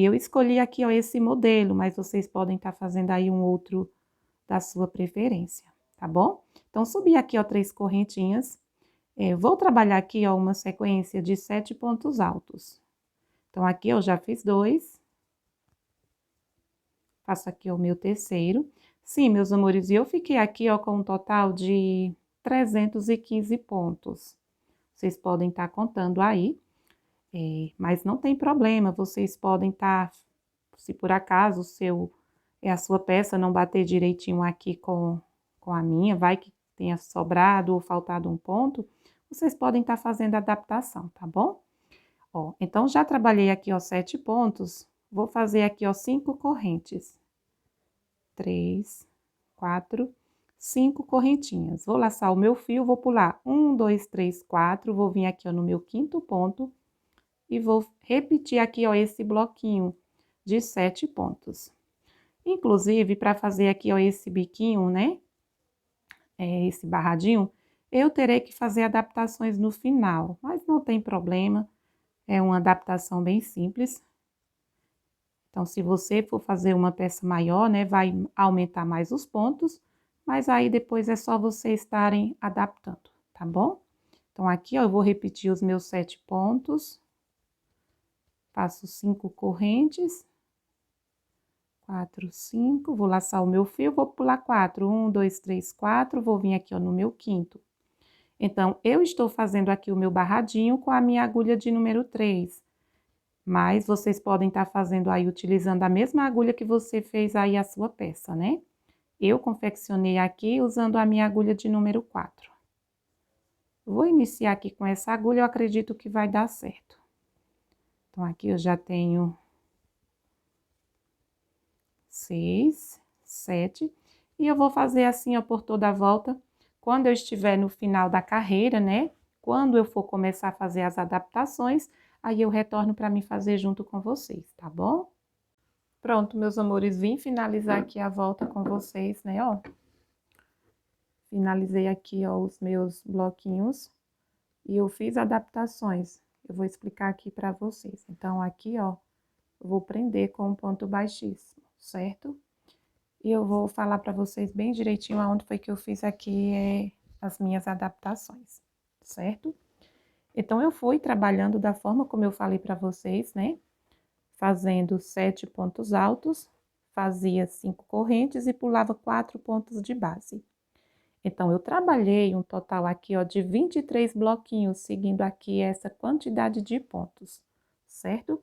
E eu escolhi aqui, ó, esse modelo, mas vocês podem estar fazendo aí um outro da sua preferência, tá bom? Então, subi aqui, ó, 3 correntinhas. Vou trabalhar aqui, ó, uma sequência de 7 pontos altos. Então, aqui eu já fiz 2. Faço aqui ó, o meu terceiro. Sim, meus amores, e eu fiquei aqui, ó, com um total de 315 pontos. Vocês podem estar contando aí, mas não tem problema, vocês podem estar, se por acaso a sua peça não bater direitinho aqui com a minha, vai que tenha sobrado ou faltado um ponto, vocês podem estar fazendo adaptação, tá bom? Ó, então, já trabalhei aqui, ó, 7 pontos, vou fazer aqui, ó, 5 correntes. 3, 4, 5 correntinhas. Vou laçar o meu fio, vou pular 1, 2, 3, 4, vou vir aqui, ó, no meu 5º ponto e vou repetir aqui, ó, esse bloquinho de 7 pontos. Inclusive, para fazer aqui, ó, esse biquinho, né, esse barradinho, eu terei que fazer adaptações no final, mas não tem problema, é uma adaptação bem simples. Então, se você for fazer uma peça maior, né, vai aumentar mais os pontos, mas aí depois é só vocês estarem adaptando, tá bom? Então, aqui, ó, eu vou repetir os meus 7 pontos. Faço 5 correntes. 4, 5, vou laçar o meu fio, vou pular 4. 1, 2, 3, 4, vou vir aqui, ó, no meu 5º. Então, eu estou fazendo aqui o meu barradinho com a minha agulha de número 3. Mas vocês podem estar fazendo aí, utilizando a mesma agulha que você fez aí a sua peça, né? Eu confeccionei aqui usando a minha agulha de número 4. Vou iniciar aqui com essa agulha, eu acredito que vai dar certo. Então, aqui eu já tenho 6, 7. E eu vou fazer assim, ó, por toda a volta. Quando eu estiver no final da carreira, né? Quando eu for começar a fazer as adaptações, aí eu retorno para me fazer junto com vocês, tá bom? Pronto, meus amores, vim finalizar aqui a volta com vocês, né, ó. Finalizei aqui, ó, os meus bloquinhos e eu fiz adaptações. Eu vou explicar aqui para vocês. Então, aqui, ó, eu vou prender com um ponto baixíssimo, certo? E eu vou falar para vocês bem direitinho aonde foi que eu fiz aqui as minhas adaptações, certo? Então, eu fui trabalhando da forma como eu falei para vocês, né? Fazendo 7 pontos altos, fazia 5 correntes e pulava 4 pontos de base. Então, eu trabalhei um total aqui, ó, de 23 bloquinhos, seguindo aqui essa quantidade de pontos, certo?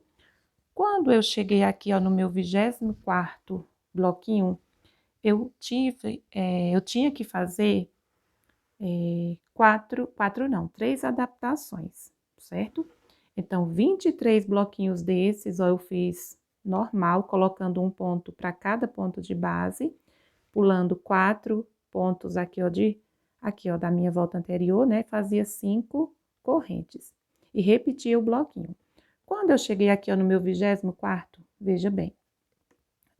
Quando eu cheguei aqui, ó, no meu 24º bloquinho, eu tinha que fazer 3 adaptações, certo? Então, 23 bloquinhos desses, ó, eu fiz normal, colocando um ponto para cada ponto de base, pulando 4 pontos aqui, ó, da minha volta anterior, né? Fazia 5 correntes e repetia o bloquinho. Quando eu cheguei aqui, ó, no meu 24º, veja bem,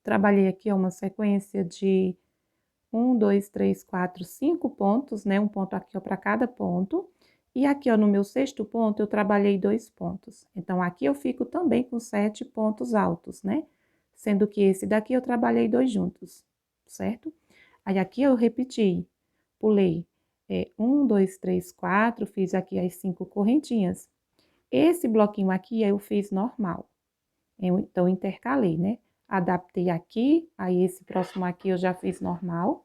trabalhei aqui, ó, uma sequência de 1, 2, 3, 4, 5 pontos, né? Um ponto aqui, ó, para cada ponto. E aqui, ó, no meu 6º ponto, eu trabalhei 2 pontos. Então, aqui eu fico também com 7 pontos altos, né? Sendo que esse daqui eu trabalhei 2 juntos, certo? Aí, aqui eu repeti, pulei 1, 2, 3, 4, fiz aqui as 5 correntinhas. Esse bloquinho aqui eu fiz normal. Então, intercalei, né? Adaptei aqui, aí esse próximo aqui eu já fiz normal.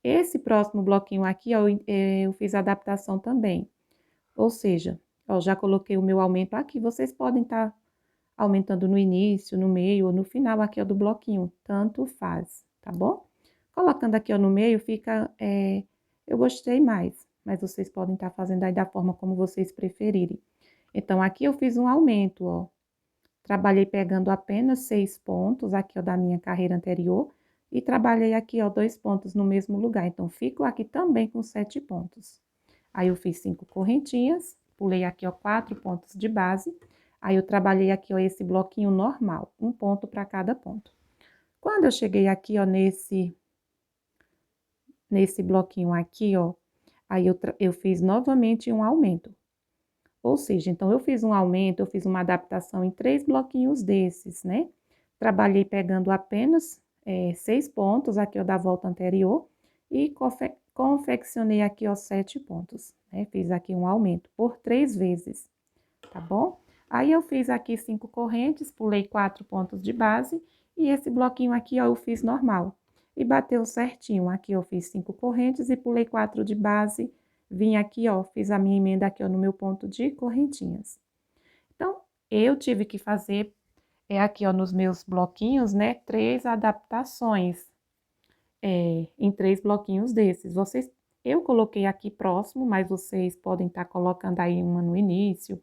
Esse próximo bloquinho aqui, ó, eu fiz adaptação também. Ou seja, ó, já coloquei o meu aumento aqui, vocês podem estar aumentando no início, no meio ou no final aqui, ó, do bloquinho, tanto faz, tá bom? Colocando aqui, ó, no meio, fica, eu gostei mais, mas vocês podem estar fazendo aí da forma como vocês preferirem. Então, aqui eu fiz um aumento, ó. Trabalhei pegando apenas 6 pontos aqui, ó, da minha carreira anterior e trabalhei aqui, ó, 2 pontos no mesmo lugar. Então, fico aqui também com 7 pontos. Aí, eu fiz 5 correntinhas, pulei aqui, ó, 4 pontos de base. Aí, eu trabalhei aqui, ó, esse bloquinho normal, um ponto para cada ponto. Quando eu cheguei aqui, ó, nesse bloquinho aqui, ó, aí eu fiz novamente um aumento. Ou seja, então, eu fiz um aumento, eu fiz uma adaptação em 3 bloquinhos desses, né? trabalhei pegando apenas 6 pontos aqui, ó, da volta anterior e confeccionei aqui, ó, 7 pontos, né? Fiz aqui um aumento por 3 vezes, tá bom? Aí, eu fiz aqui 5 correntes, pulei 4 pontos de base e esse bloquinho aqui, ó, eu fiz normal. E bateu certinho, aqui eu fiz 5 correntes e pulei 4 de base, vim aqui, ó, fiz a minha emenda aqui, ó, no meu ponto de correntinhas. Então, eu tive que fazer, aqui, ó, nos meus bloquinhos, né, 3 adaptações, em 3 bloquinhos desses. Eu coloquei aqui próximo, mas vocês podem estar colocando aí uma no início,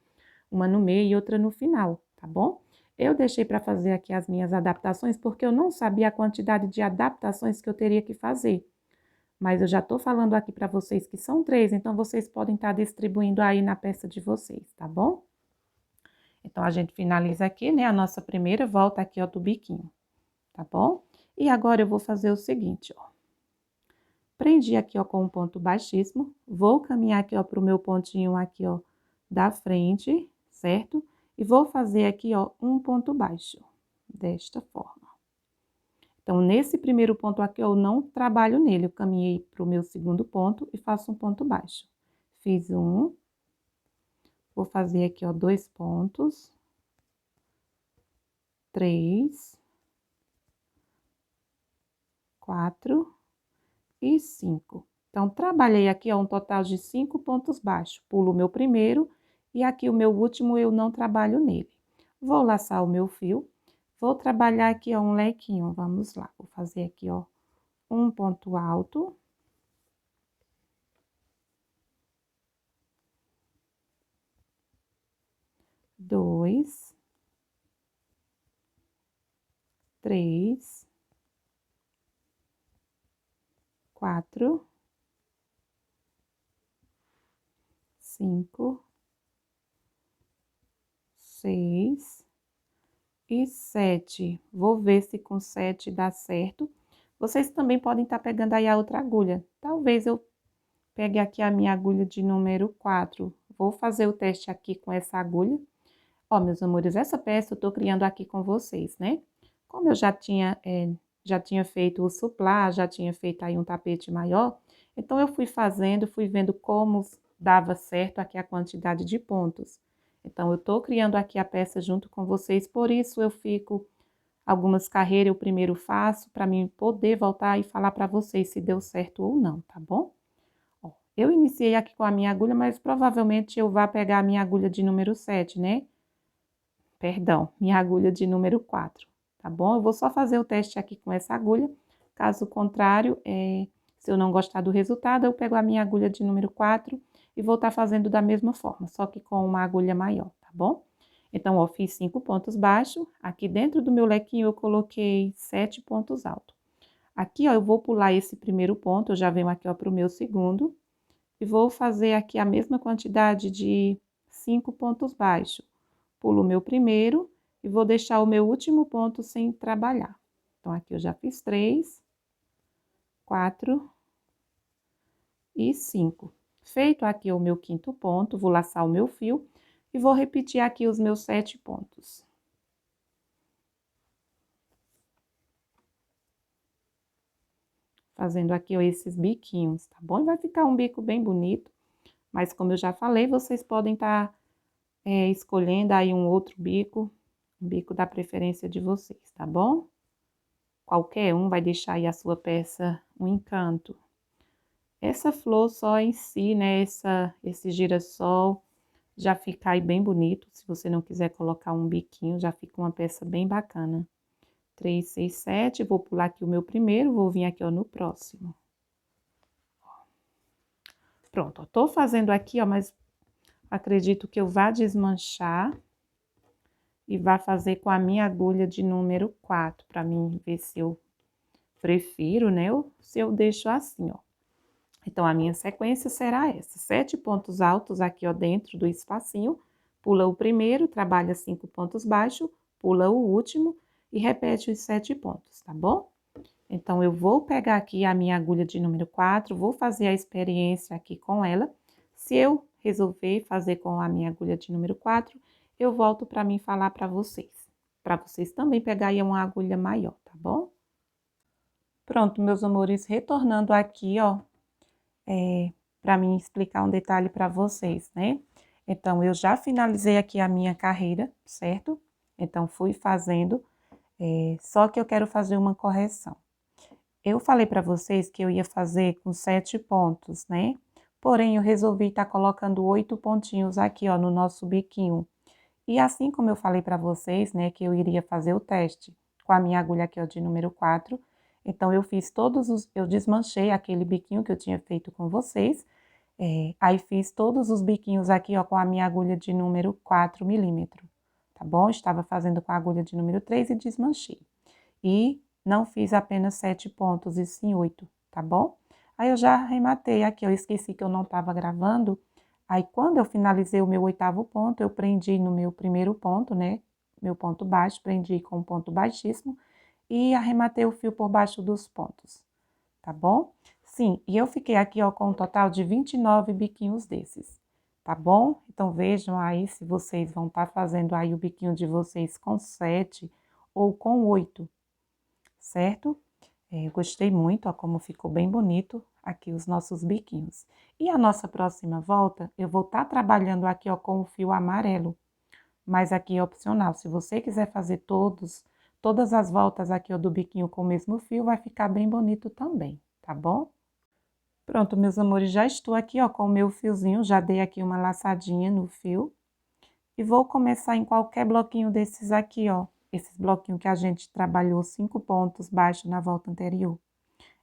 uma no meio e outra no final, tá bom? Eu deixei para fazer aqui as minhas adaptações porque eu não sabia a quantidade de adaptações que eu teria que fazer. Mas eu já tô falando aqui para vocês que são 3, então vocês podem estar distribuindo aí na peça de vocês, tá bom? Então, a gente finaliza aqui, né, a nossa primeira volta aqui, ó, do biquinho, tá bom? E agora eu vou fazer o seguinte, ó. Prendi aqui, ó, com um ponto baixíssimo, vou caminhar aqui, ó, pro meu pontinho aqui, ó, da frente, certo? E vou fazer aqui, ó, um ponto baixo, desta forma. Então, nesse primeiro ponto aqui, eu não trabalho nele, eu caminhei pro meu segundo ponto e faço um ponto baixo. Fiz um, vou fazer aqui, ó, 2 pontos, 3, 4 e 5. Então, trabalhei aqui, ó, um total de 5 pontos baixos. Pulo o meu primeiro e aqui o meu último eu não trabalho nele. Vou laçar o meu fio, vou trabalhar aqui, ó, um lequinho. Vamos lá, vou fazer aqui, ó, um ponto alto. Dois. 3. 4. 5. 6 e 7. Vou ver se com 7 dá certo. Vocês também podem estar pegando aí a outra agulha. Talvez eu pegue aqui a minha agulha de número 4. Vou fazer o teste aqui com essa agulha. Ó, meus amores, essa peça eu tô criando aqui com vocês, né? Como eu já tinha feito o suplá, já tinha feito aí um tapete maior, então eu fui fazendo, fui vendo como dava certo aqui a quantidade de pontos. Então, eu tô criando aqui a peça junto com vocês, por isso eu fico algumas carreiras, eu primeiro faço, para mim poder voltar e falar para vocês se deu certo ou não, tá bom? Ó, eu iniciei aqui com a minha agulha, mas provavelmente eu vá pegar a minha agulha de número 7, né? Perdão, minha agulha de número 4, tá bom? Eu vou só fazer o teste aqui com essa agulha, caso contrário, se eu não gostar do resultado, eu pego a minha agulha de número 4 e vou estar fazendo da mesma forma, só que com uma agulha maior, tá bom? Então, ó, fiz 5 pontos baixos, aqui dentro do meu lequinho eu coloquei 7 pontos altos. Aqui, ó, eu vou pular esse primeiro ponto, eu já venho aqui, ó, pro meu segundo, e vou fazer aqui a mesma quantidade de 5 pontos baixos. Pulo o meu primeiro e vou deixar o meu último ponto sem trabalhar. Então, aqui eu já fiz 3, 4 e 5. Feito aqui o meu quinto ponto, vou laçar o meu fio e vou repetir aqui os meus 7 pontos. Fazendo aqui, ó, esses biquinhos, tá bom? E vai ficar um bico bem bonito, mas como eu já falei, vocês podem estar escolhendo aí um outro bico, um bico da preferência de vocês, tá bom? Qualquer um vai deixar aí a sua peça um encanto. Essa flor só em si, né, esse girassol, já fica aí bem bonito. Se você não quiser colocar um biquinho, já fica uma peça bem bacana. 3, 6, 7, vou pular aqui o meu primeiro, vou vir aqui, ó, no próximo. Pronto, ó, tô fazendo aqui, ó, mas acredito que eu vá desmanchar e vá fazer com a minha agulha de número 4, para mim ver se eu prefiro, né, ou se eu deixo assim, ó. Então, a minha sequência será essa: 7 pontos altos aqui, ó, dentro do espacinho, pula o primeiro, trabalha 5 pontos baixos, pula o último e repete os 7 pontos, tá bom? Então, eu vou pegar aqui a minha agulha de número 4, vou fazer a experiência aqui com ela. Se eu resolver fazer com a minha agulha de número 4, eu volto para mim falar para vocês, para vocês também pegarem uma agulha maior, tá bom? Pronto, meus amores, retornando aqui, ó, para mim explicar um detalhe para vocês, né? Então, eu já finalizei aqui a minha carreira, certo? Então, fui fazendo, só que eu quero fazer uma correção. Eu falei para vocês que eu ia fazer com 7 pontos, né? Porém, eu resolvi estar colocando 8 pontinhos aqui, ó, no nosso biquinho. E assim como eu falei para vocês, né, que eu iria fazer o teste com a minha agulha aqui, ó, de número 4, então eu fiz eu desmanchei aquele biquinho que eu tinha feito com vocês, aí fiz todos os biquinhos aqui, ó, com a minha agulha de número 4 milímetro, tá bom? Estava fazendo com a agulha de número 3 e desmanchei. E não fiz apenas 7 pontos, e sim 8, tá bom? Aí eu já arrematei aqui, eu esqueci que eu não estava gravando. Aí, quando eu finalizei o meu 8º ponto, eu prendi no meu primeiro ponto, né? Meu ponto baixo, prendi com um ponto baixíssimo e arrematei o fio por baixo dos pontos, tá bom? Sim, e eu fiquei aqui, ó, com um total de 29 biquinhos desses, tá bom? Então, vejam aí se vocês vão estar fazendo aí o biquinho de vocês com 7 ou com 8, certo? Eu gostei muito, ó, como ficou bem bonito aqui os nossos biquinhos. E a nossa próxima volta, eu vou estar trabalhando aqui, ó, com o fio amarelo, mas aqui é opcional. Se você quiser fazer todas as voltas aqui, ó, do biquinho com o mesmo fio, vai ficar bem bonito também, tá bom? Pronto, meus amores, já estou aqui, ó, com o meu fiozinho, já dei aqui uma laçadinha no fio. E vou começar em qualquer bloquinho desses aqui, ó. Esses bloquinhos que a gente trabalhou 5 pontos baixos na volta anterior.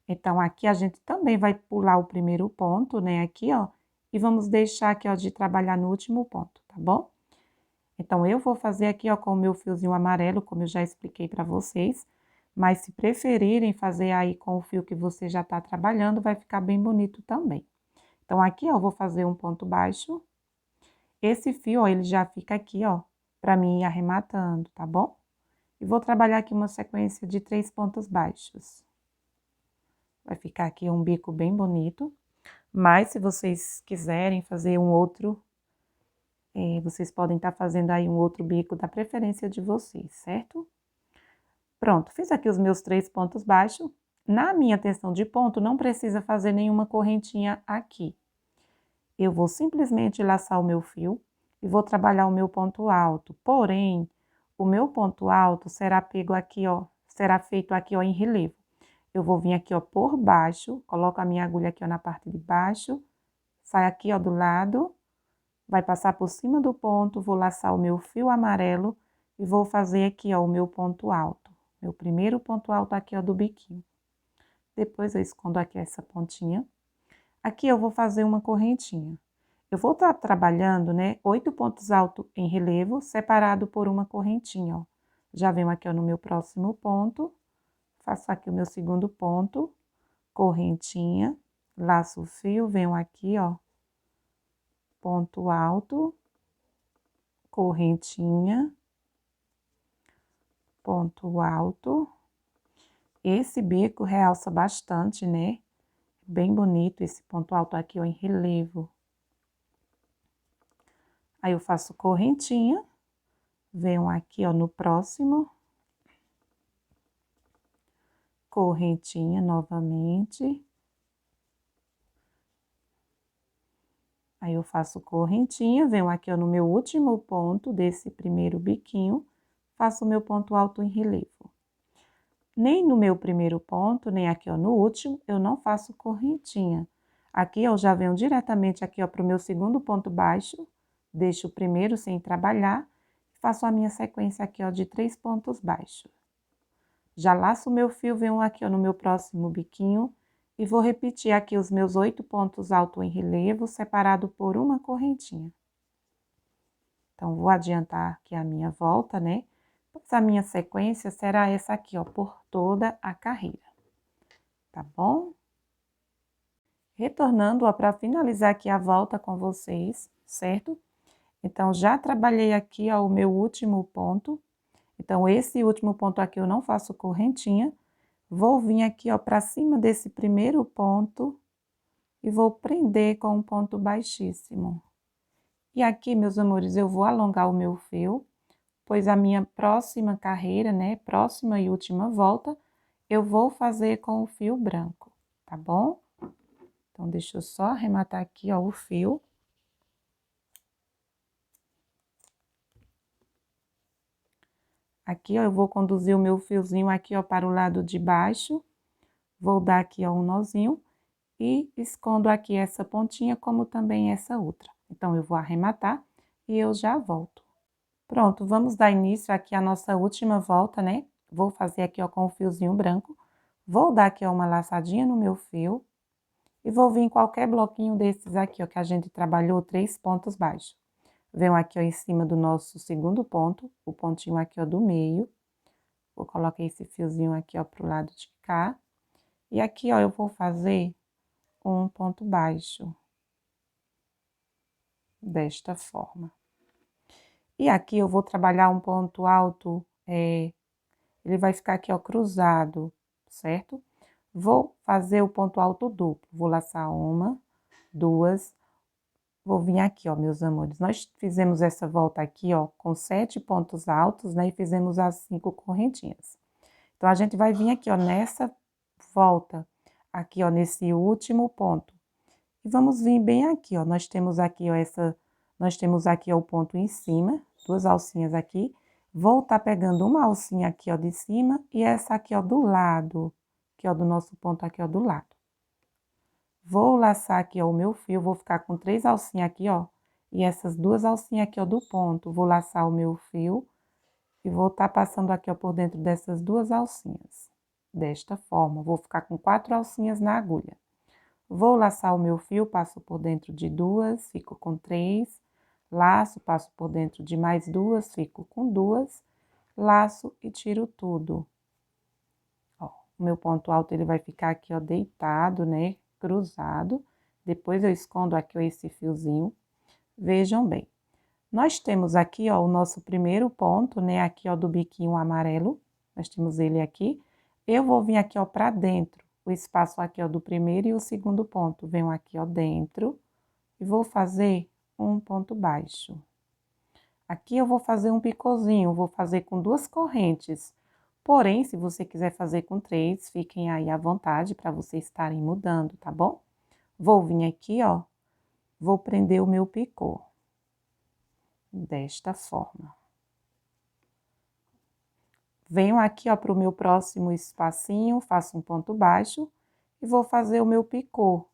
Então, aqui a gente também vai pular o primeiro ponto, né, aqui, ó, e vamos deixar aqui, ó, de trabalhar no último ponto, tá bom? Então, eu vou fazer aqui, ó, com o meu fiozinho amarelo, como eu já expliquei para vocês, mas se preferirem fazer aí com o fio que você já tá trabalhando, vai ficar bem bonito também. Então, aqui, ó, eu vou fazer um ponto baixo. Esse fio, ó, ele já fica aqui, ó, para mim ir arrematando, tá bom? E vou trabalhar aqui uma sequência de 3 pontos baixos. Vai ficar aqui um bico bem bonito, mas se vocês quiserem fazer um outro, vocês podem estar fazendo aí um outro bico da preferência de vocês, certo? Pronto, fiz aqui os meus 3 pontos baixos. Na minha tensão de ponto, não precisa fazer nenhuma correntinha aqui. Eu vou simplesmente laçar o meu fio e vou trabalhar o meu ponto alto. Porém, o meu ponto alto será pego aqui, ó, será feito aqui, ó, em relevo. Eu vou vir aqui, ó, por baixo, coloco a minha agulha aqui, ó, na parte de baixo, sai aqui, ó, do lado, vai passar por cima do ponto, vou laçar o meu fio amarelo e vou fazer aqui, ó, o meu ponto alto. Meu primeiro ponto alto aqui, ó, do biquinho. Depois eu escondo aqui essa pontinha. Aqui eu vou fazer uma correntinha. Eu vou estar trabalhando, né, 8 pontos altos em relevo, separado por uma correntinha, ó. Já venho aqui, ó, no meu próximo ponto, faço aqui o meu segundo ponto, correntinha, laço o fio, venho aqui, ó, ponto alto, correntinha, ponto alto. Esse bico realça bastante, né? Bem bonito esse ponto alto aqui, ó, em relevo. Aí eu faço correntinha, venho aqui, ó, no próximo, correntinha novamente. Aí eu faço correntinha, venho aqui, ó, no meu último ponto desse primeiro biquinho, faço o meu ponto alto em relevo. Nem no meu primeiro ponto, nem aqui, ó, no último, eu não faço correntinha. Aqui eu já venho diretamente aqui, ó, pro meu segundo ponto baixo, deixo o primeiro sem trabalhar, faço a minha sequência aqui, ó, de 3 pontos baixos. Já laço o meu fio, venho aqui, ó, no meu próximo biquinho, e vou repetir aqui os meus 8 pontos altos em relevo, separado por uma correntinha. Então, vou adiantar aqui a minha volta, né? Pois a minha sequência será essa aqui, ó, por toda a carreira, tá bom? Retornando, ó, para finalizar aqui a volta com vocês, certo? Então, já trabalhei aqui, ó, o meu último ponto. Então, esse último ponto aqui eu não faço correntinha. Vou vir aqui, ó, para cima desse primeiro ponto e vou prender com um ponto baixíssimo. E aqui, meus amores, eu vou alongar o meu fio pois a minha próxima carreira, né, próxima e última volta, eu vou fazer com o fio branco, tá bom? Então, deixa eu só arrematar aqui, ó, o fio. Aqui, ó, eu vou conduzir o meu fiozinho aqui, ó, para o lado de baixo. Vou dar aqui, ó, um nozinho e escondo aqui essa pontinha, como também essa outra. Então, eu vou arrematar e eu já volto. Pronto, vamos dar início aqui à nossa última volta, né? Vou fazer aqui, ó, com o fiozinho branco. Vou dar aqui, ó, uma laçadinha no meu fio. E vou vir em qualquer bloquinho desses aqui, ó, que a gente trabalhou 3 pontos baixos. Venho aqui, ó, em cima do nosso segundo ponto, o pontinho aqui, ó, do meio. Vou colocar esse fiozinho aqui, ó, pro lado de cá. E aqui, ó, eu vou fazer um ponto baixo. Desta forma. E aqui eu vou trabalhar um ponto alto, ele vai ficar aqui, ó, cruzado, certo? Vou fazer o ponto alto duplo. Vou laçar uma, duas, vou vir aqui, ó, meus amores. Nós fizemos essa volta aqui, ó, com 7 pontos altos, né? E fizemos as 5 correntinhas. Então, a gente vai vir aqui, ó, nessa volta, aqui, ó, nesse último ponto. E vamos vir bem aqui, ó. Nós temos aqui, ó, nós temos aqui, ó, o ponto em cima, 2 alcinhas aqui. Vou tá pegando uma alcinha aqui, ó, de cima e essa aqui, ó, do lado, aqui, ó, do nosso ponto aqui, ó, do lado. Vou laçar aqui, ó, o meu fio, vou ficar com 3 alcinhas aqui, ó, e essas 2 alcinhas aqui, ó, do ponto. Vou laçar o meu fio e vou tá passando aqui, ó, por dentro dessas 2 alcinhas. Desta forma, vou ficar com 4 alcinhas na agulha. Vou laçar o meu fio, passo por dentro de 2, fico com 3, laço, passo por dentro de mais 2, fico com 2, laço e tiro tudo. Ó, o meu ponto alto, ele vai ficar aqui, ó, deitado, né, cruzado. Depois eu escondo aqui, ó, esse fiozinho. Vejam bem, nós temos aqui, ó, o nosso primeiro ponto, né, aqui, ó, do biquinho amarelo. Nós temos ele aqui. Eu vou vir aqui, ó, pra dentro. O espaço aqui, ó, do primeiro e o segundo ponto. Venho aqui, ó, dentro e vou fazer um ponto baixo. Aqui eu vou fazer um picôzinho, vou fazer com 2 correntes. Porém, se você quiser fazer com 3, fiquem aí à vontade para vocês estarem mudando, tá bom? Vou vir aqui, ó, vou prender o meu picô. Desta forma. Venho aqui, ó, para o meu próximo espacinho, faço um ponto baixo e vou fazer o meu picô.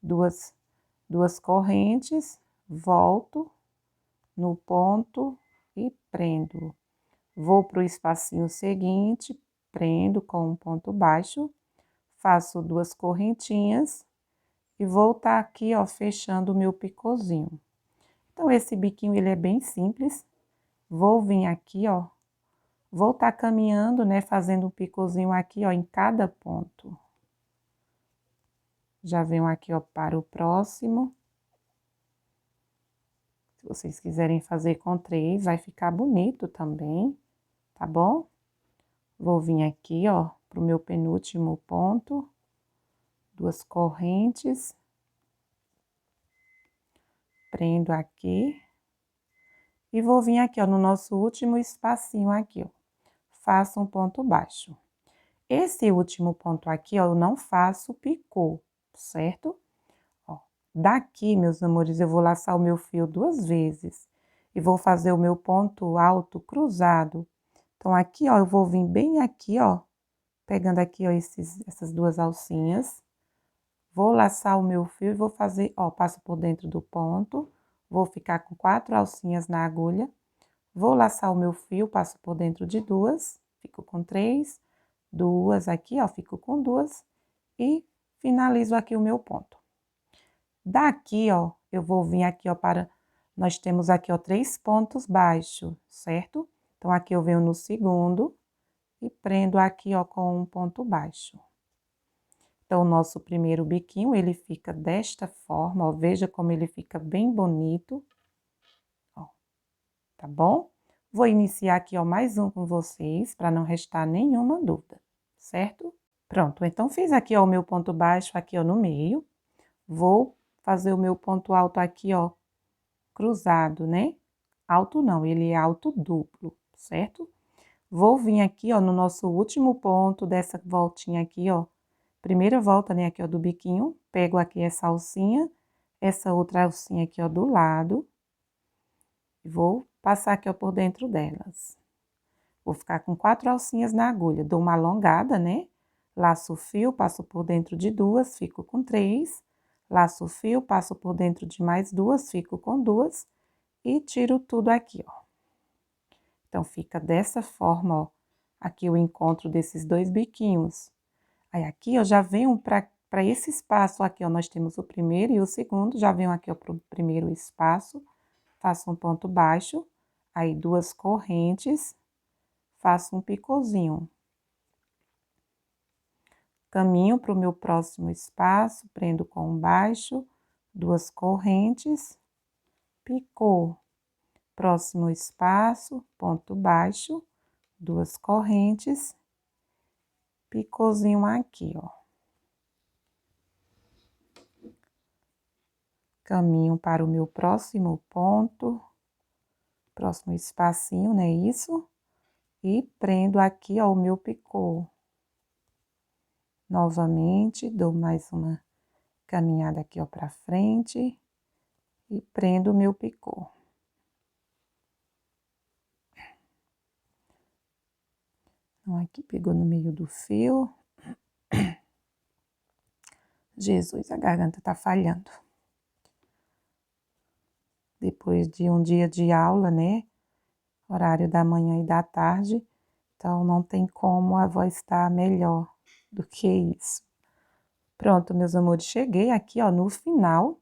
Duas correntes, volto no ponto e prendo. Vou para o espacinho seguinte, prendo com um ponto baixo, faço 2 correntinhas e vou tá aqui, ó, fechando o meu picôzinho. Então, esse biquinho, ele é bem simples. Vou vir aqui, ó, vou tá caminhando, né, fazendo um picôzinho aqui, ó, em cada ponto. Já venho aqui, ó, para o próximo. Se vocês quiserem fazer com 3, vai ficar bonito também, tá bom? Vou vir aqui, ó, pro meu penúltimo ponto. 2 correntes. Prendo aqui. E vou vir aqui, ó, no nosso último espacinho aqui, ó. Faço um ponto baixo. Esse último ponto aqui, ó, eu não faço picô, certo? Ó, daqui, meus amores, eu vou laçar o meu fio 2 vezes. E vou fazer o meu ponto alto cruzado. Então, aqui, ó, eu vou vir bem aqui, ó, pegando aqui, ó, essas 2 alcinhas. Vou laçar o meu fio e vou fazer, ó, passo por dentro do ponto. Vou ficar com 4 alcinhas na agulha. Vou laçar o meu fio, passo por dentro de 2, fico com 3, 2 aqui, ó, fico com 2 e finalizo aqui o meu ponto. Daqui, ó, eu vou vir aqui, ó, nós temos aqui, ó, 3 pontos baixos, certo? Então, aqui eu venho no segundo e prendo aqui, ó, com um ponto baixo. Então, o nosso primeiro biquinho, ele fica desta forma, ó, veja como ele fica bem bonito, ó, tá bom? Vou iniciar aqui, ó, mais um com vocês, para não restar nenhuma dúvida, certo? Pronto, então, fiz aqui, ó, o meu ponto baixo aqui, ó, no meio. Vou fazer o meu ponto alto aqui, ó, cruzado, né? alto não, ele é alto duplo, certo? Vou vir aqui, ó, no nosso último ponto dessa voltinha aqui, ó. Primeira volta, né, aqui, ó, do biquinho. Pego aqui essa alcinha, essa outra alcinha aqui, ó, do lado. Vou passar aqui, ó, por dentro delas. Vou ficar com 4 alcinhas na agulha. Dou uma alongada, né? Laço o fio, passo por dentro de 2, fico com 3. Laço o fio, passo por dentro de mais 2, fico com 2. E tiro tudo aqui, ó. Então, fica dessa forma, ó, aqui o encontro desses 2 biquinhos. Aí, aqui, eu já venho para esse espaço aqui, ó, nós temos o primeiro e o segundo, já venho aqui, ó, pro primeiro espaço, faço um ponto baixo, aí 2 correntes, faço um picôzinho. Caminho para o meu próximo espaço, prendo com um baixo, 2 correntes, picô. Próximo espaço, ponto baixo, 2 correntes, picôzinho aqui, ó. Caminho para o meu próximo ponto, próximo espacinho, né, isso? E prendo aqui, ó, o meu picô. Novamente, dou mais uma caminhada aqui, ó, pra frente e prendo o meu picô. Então, aqui pegou no meio do fio. Jesus, a garganta tá falhando. Depois de um dia de aula, né? Horário da manhã e da tarde. Então, não tem como a voz estar melhor do que isso. Pronto, meus amores, cheguei aqui, ó, no final,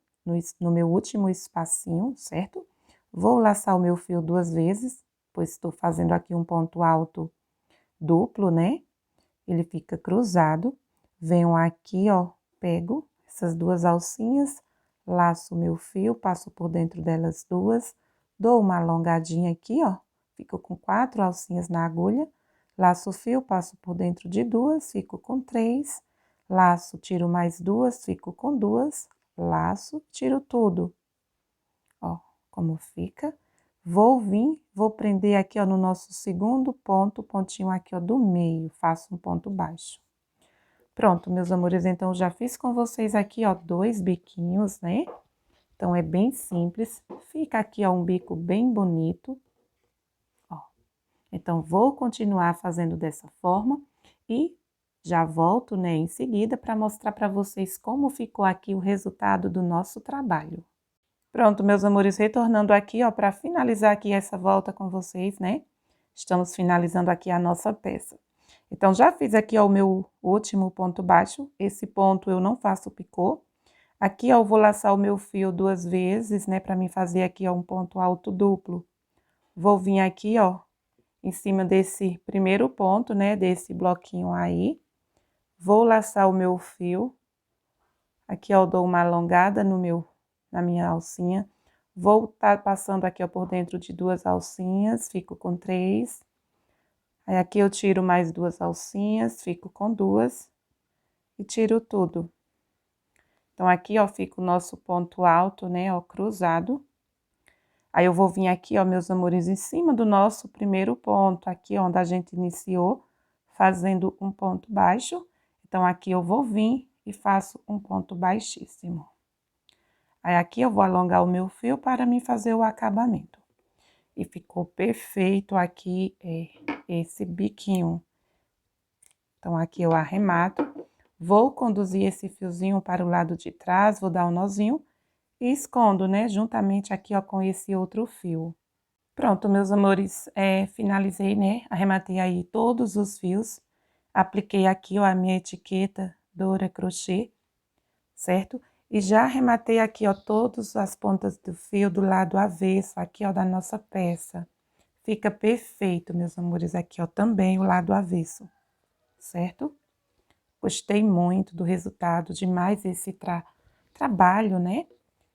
no meu último espacinho, certo? Vou laçar o meu fio 2 vezes, pois estou fazendo aqui um ponto alto duplo, né? Ele fica cruzado. Venho aqui, ó, pego essas 2 alcinhas, laço o meu fio, passo por dentro delas 2, dou uma alongadinha aqui, ó, fico com 4 alcinhas na agulha, laço o fio, passo por dentro de 2, fico com 3, laço, tiro mais 2, fico com 2, laço, tiro tudo. Ó, como fica. Vou vir, vou prender aqui, ó, no nosso segundo ponto, pontinho aqui, ó, do meio, faço um ponto baixo. Pronto, meus amores, então, já fiz com vocês aqui, ó, 2 biquinhos, né? Então, é bem simples, fica aqui, ó, um bico bem bonito, ó. Então, vou continuar fazendo dessa forma e já volto, né, em seguida para mostrar para vocês como ficou aqui o resultado do nosso trabalho. Pronto, meus amores, retornando aqui, ó, para finalizar aqui essa volta com vocês, né? Estamos finalizando aqui a nossa peça. Então, já fiz aqui, ó, o meu último ponto baixo. Esse ponto eu não faço picô. Aqui, ó, eu vou laçar o meu fio 2 vezes, né, para mim fazer aqui, ó, um ponto alto duplo. Vou vir aqui, ó, em cima desse primeiro ponto, né, desse bloquinho aí. Vou laçar o meu fio. Aqui, ó, eu dou uma alongada na minha alcinha. Vou estar passando aqui, ó, por dentro de 2 alcinhas, fico com 3. Aí, aqui eu tiro mais 2 alcinhas, fico com 2 e tiro tudo. Então, aqui, ó, fica o nosso ponto alto, né, ó, cruzado. Aí, eu vou vir aqui, ó, meus amores, em cima do nosso primeiro ponto, aqui onde a gente iniciou, fazendo um ponto baixo. Então, aqui eu vou vir e faço um ponto baixíssimo. Aí, aqui eu vou alongar o meu fio para me fazer o acabamento. E ficou perfeito aqui, esse biquinho. Então, aqui eu arremato, vou conduzir esse fiozinho para o lado de trás, vou dar um nozinho e escondo, né, juntamente aqui, ó, com esse outro fio. Pronto, meus amores, finalizei, né, arrematei aí todos os fios, apliquei aqui, ó, a minha etiqueta Dora Crochê, certo? E já arrematei aqui, ó, todas as pontas do fio do lado avesso, aqui, ó, da nossa peça. Fica perfeito, meus amores, aqui, ó, também o lado avesso, certo? Gostei muito do resultado, demais esse trabalho, né?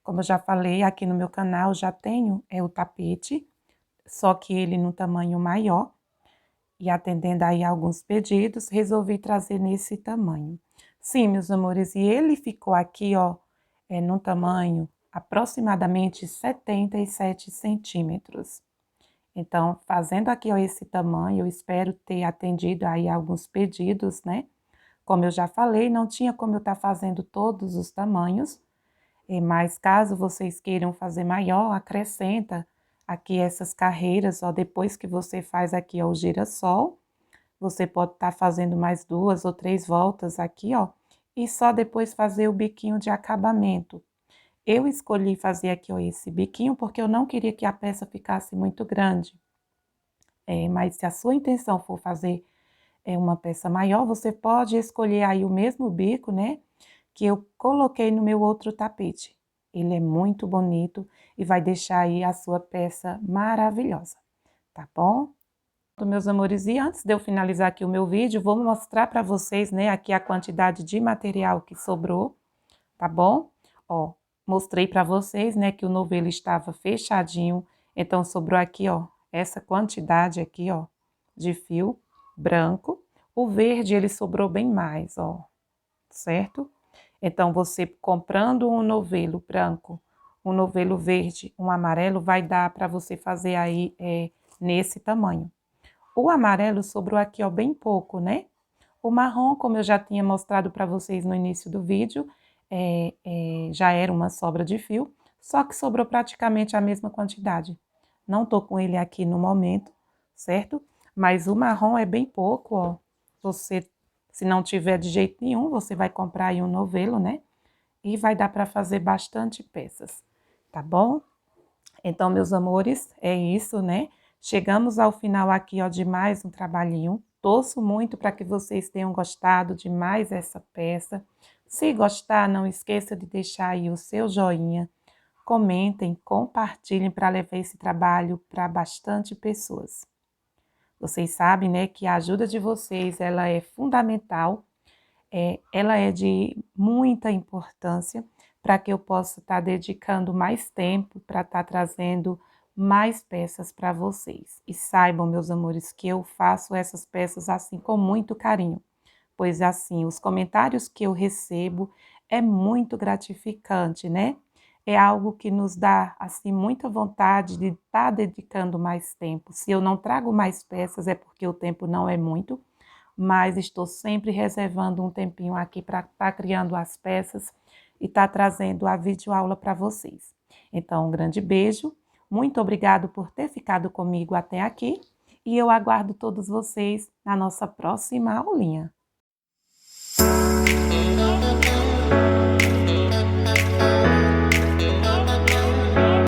Como eu já falei, aqui no meu canal já tenho o tapete, só que ele no tamanho maior. E atendendo aí alguns pedidos, resolvi trazer nesse tamanho. Sim, meus amores, e ele ficou aqui, ó, no tamanho aproximadamente 77 centímetros. Então, fazendo aqui, ó, esse tamanho, eu espero ter atendido aí alguns pedidos, né? Como eu já falei, não tinha como eu estar fazendo todos os tamanhos, mas caso vocês queiram fazer maior, acrescenta aqui essas carreiras, ó, depois que você faz aqui, ó, o girassol, você pode estar fazendo mais 2 ou 3 voltas aqui, ó, e só depois fazer o biquinho de acabamento. Eu escolhi fazer aqui, ó, esse biquinho porque eu não queria que a peça ficasse muito grande. Mas se a sua intenção for fazer uma peça maior, você pode escolher aí o mesmo bico, né, que eu coloquei no meu outro tapete. Ele é muito bonito e vai deixar aí a sua peça maravilhosa, tá bom? Meus amores, e antes de eu finalizar aqui o meu vídeo, vou mostrar para vocês, né, aqui a quantidade de material que sobrou, tá bom? Ó, mostrei para vocês, né, que o novelo estava fechadinho, então sobrou aqui, ó, essa quantidade aqui, ó, de fio branco. O verde, ele sobrou bem mais, ó, certo? Então, você comprando um novelo branco, um novelo verde, um amarelo, vai dar para você fazer aí nesse tamanho. O amarelo sobrou aqui, ó, bem pouco, né? O marrom, como eu já tinha mostrado para vocês no início do vídeo, já era uma sobra de fio, só que sobrou praticamente a mesma quantidade. Não tô com ele aqui no momento, certo? Mas o marrom é bem pouco, ó. Você, se não tiver de jeito nenhum, você vai comprar aí um novelo, né? E vai dar para fazer bastante peças, tá bom? Então, meus amores, é isso, né? Chegamos ao final aqui, ó, de mais um trabalhinho. Torço muito para que vocês tenham gostado de mais essa peça. Se gostar, não esqueça de deixar aí o seu joinha. Comentem, compartilhem para levar esse trabalho para bastante pessoas. Vocês sabem, né, que a ajuda de vocês, ela é fundamental, ela é de muita importância para que eu possa estar dedicando mais tempo para estar trazendo mais peças para vocês. E saibam, meus amores, que eu faço essas peças assim com muito carinho, pois assim, os comentários que eu recebo é muito gratificante, né? É algo que nos dá assim muita vontade de estar dedicando mais tempo. Se eu não trago mais peças é porque o tempo não é muito, mas estou sempre reservando um tempinho aqui para estar criando as peças e estar trazendo a videoaula para vocês. Então, um grande beijo, muito obrigado por ter ficado comigo até aqui e eu aguardo todos vocês na nossa próxima aulinha.